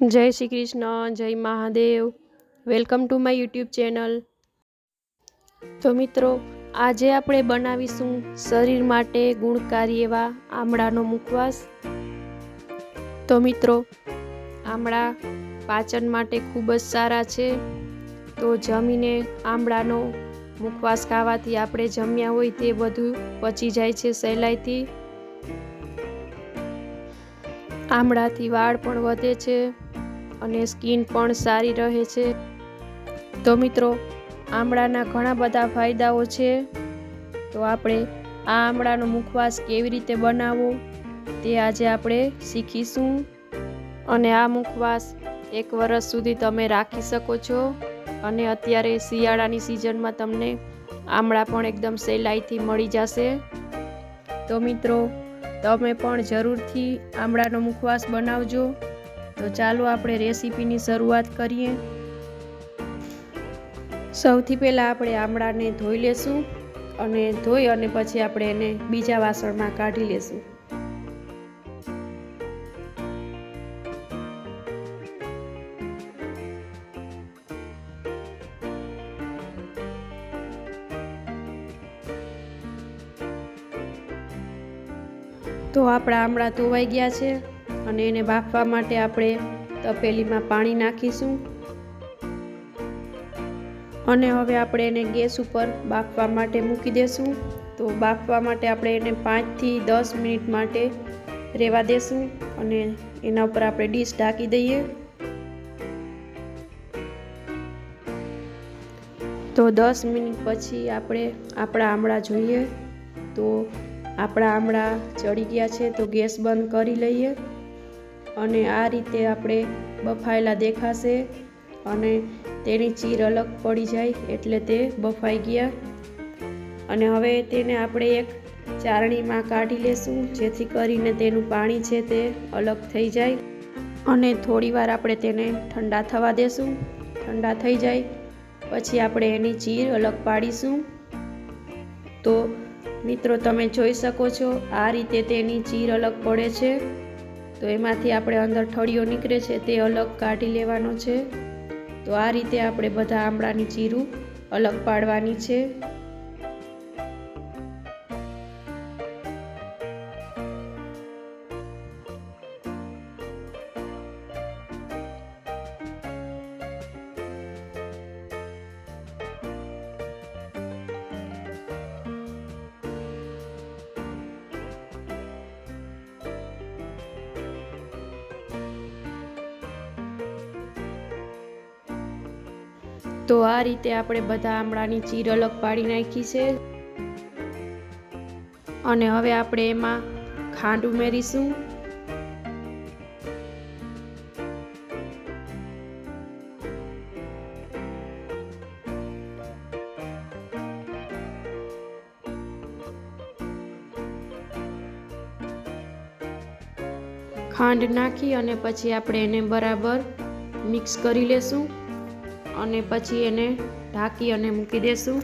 जय श्री कृष्ण, जय Mahadev. Welcome to my YouTube channel. तो मित्रों, આજે આપણે બનાવીશું શરીર માટે ગુણકારી એવા આમળાનો મુખવાસ। તો મિત્રો, આમળા પાચન માટે ખૂબ જ સારા છે। તો જમીને આમળાનો મુખવાસ ખાવાથી આપણે જમ્યા હોય તે બધું પચી જાય છે સહેલાઈથી। આમળાથી વાળ પણ વધે છે અને સ્કિન પણ સારી રહે છે। તો મિત્રો, આમળાના ઘણા બધા ફાયદાઓ છે। તો આપણે આ આમળાનો મુખવાસ કેવી રીતે બનાવવો તે આજે આપણે શીખીશું। અને આ મુખવાસ 1 વર્ષ સુધી તમે રાખી શકો છો। અને અત્યારે શિયાળાની સિઝનમાં તમને આમળા પણ એકદમ સહેલાઈથી મળી જશે। તો મિત્રો, તમે પણ જરૂરથી આમળાનો મુખવાસ બનાવજો। તો ચાલો આપણે રેસીપીની શરૂઆત કરીએ। સૌથી પહેલાં આપણે આમળાને ધોઈ લેશું અને ધોઈ અને પછી આપણે એને બીજા વાસણમાં કાઢી લેશું। તો આપણા આમળા ધોવાઈ ગયા છે અને એને બાફવા માટે આપણે તપેલીમાં પાણી નાખીશું। અને હવે આપણે એને ગેસ ઉપર બાફવા માટે મૂકી દેશું। તો બાફવા માટે આપણે એને 5 થી 10 મિનિટ માટે રહેવા દેશું અને એના ઉપર આપણે ડીશ ઢાંકી દઈએ। તો 10 મિનિટ પછી આપણે આપણા આમળા જોઈએ। તો આપણા આમળા ચડી ગયા છે। તો ગેસ બંધ કરી લઈએ અને આ રીતે આપણે બફાયેલા દેખાશે અને તેની ચીર અલગ પડી જાય એટલે તે બફાઈ ગયા। અને હવે તેને આપણે એક ચારણીમાં કાઢી લેશું જેથી કરીને તેનું પાણી છે તે અલગ થઈ જાય। અને થોડીવાર આપણે તેને ઠંડા થવા દેશું। ઠંડા થઈ જાય પછી આપણે એની ચીર અલગ પાડીશું। તો મિત્રો, તમે જોઈ શકો છો આ રીતે તેની ચીર અલગ પડે છે। તો એમાંથી આપણે અંદર ઠળિયો નીકળે છે તે અલગ કાઢી લેવાનો છે। તો આ રીતે આપણે બધા આમળાની ચીરું અલગ પાડવાની છે। તો આ રીતે આપણે બધા આમળાની ચીર અલગ પાડી નાખી છે। અને હવે આપણે એમાં ખાંડ ઉમેરીશું। ખાંડ નાખી અને પછી આપણે એને બરાબર મિક્સ કરી લેશું અને પછી એને ઢાંકી અને મૂકી દેશું।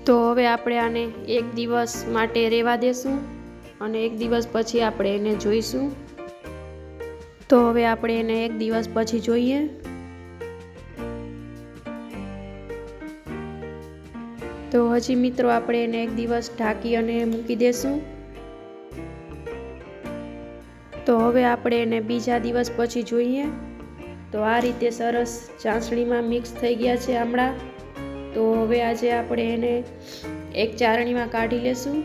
તો હવે આપણે આને 1 દિવસ માટે રહેવા દેશું અને 1 દિવસ પછી આપણે એને જોઈશું। તો હવે આપણે એને 1 દિવસ પછી જોઈએ। તો હજી મિત્રો આપણે એને 1 દિવસ ઢાંકી અને મૂકી દેશું। તો હવે આપણે એને બીજા દિવસ પછી જોઈએ। તો આ રીતે સરસ ચાસણીમાં મિક્સ થઈ ગયા છે આમળા। તો હવે આજે આપણે એને એક ચારણીમાં કાઢી લેશું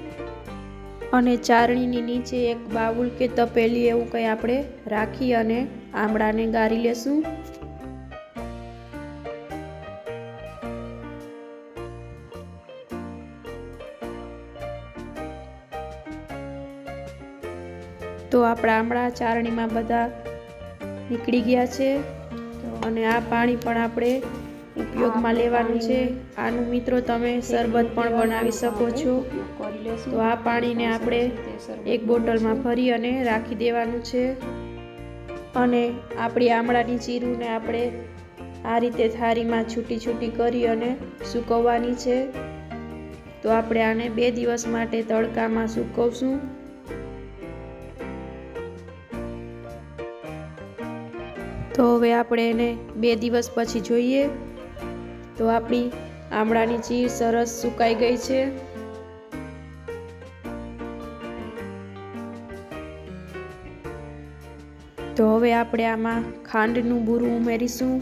અને ચારણીની નીચે એક બાઉલ કે તપેલી એવું કંઈ આપણે રાખી અને આમળાને ગાળી લેશું। તો આપણા આમળા ચારણીમાં બધા નીકળી ગયા છે અને આ પાણી પણ આપણે ઉપયોગમાં લેવાનું છે। આનું મિત્રો તમે શરબત પણ બનાવી શકો છો। તો આ પાણીને આપણે એક બોટલમાં ભરી અને રાખી દેવાનું છે। અને આપણી આમળાની ચીરુને આપણે આ રીતે થાળીમાં છૂટી છૂટી કરી અને સૂકવવાની છે। તો આપણે આને 2 દિવસ માટે તડકામાં સૂકવશું। તો હવે આપણે એને 2 દિવસ પછી જોઈએ તો આપણી આમળાની ચીર સરસ સુકાઈ ગઈ છે। તો હવે આપણે આમાં ખાંડનું બૂરું ઉમેરીશું।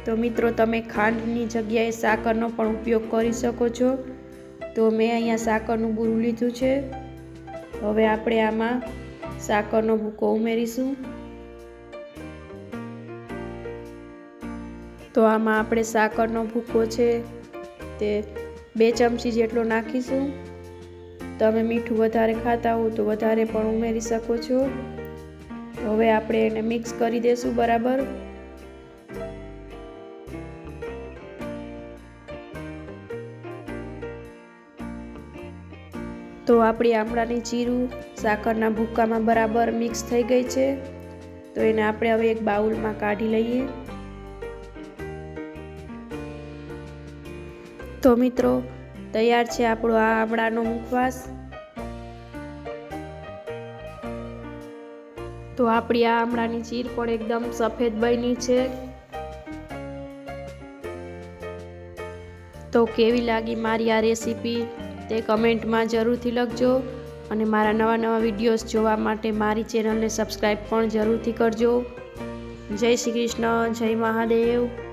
તો મિત્રો તમે ખાંડની જગ્યાએ સાકરનો પણ ઉપયોગ કરી શકો છો। તો મેં અહીંયા સાકરનું બૂરું લીધું છે। હવે આપણે આમાં સાકરનો ભૂકો ઉમેરીશું। તો આમાં આપણે સાકરનો ભૂકો છે તે 2 ચમચી જેટલો નાખીશું। તમે મીઠું વધારે ખાતા હો તો વધારે પણ ઉમેરી શકો છો। તો હવે આપણે એને મિક્સ કરી દઈશું બરાબર। તો આપણી આમળાની ચીરું સાકરના ભૂકામાં બરાબર મિક્સ થઈ ગઈ છે। તો એને આપણે હવે એક બાઉલમાં કાઢી લઈએ। તો મિત્રો તૈયાર છે આપણો આ આમળાનો મુખવાસ। તો આપણી આ આમળાની ચીર પણ એકદમ સફેદ બની છે। તો કેવી લાગી મારી આ રેસીપી તે કમેન્ટમાં જરૂરથી લખજો અને મારા નવા વિડીયોઝ જોવા માટે મારી ચેનલને સબસ્ક્રાઈબ પણ જરૂરથી કરજો। જય શ્રી કૃષ્ણ, જય મહાદેવ।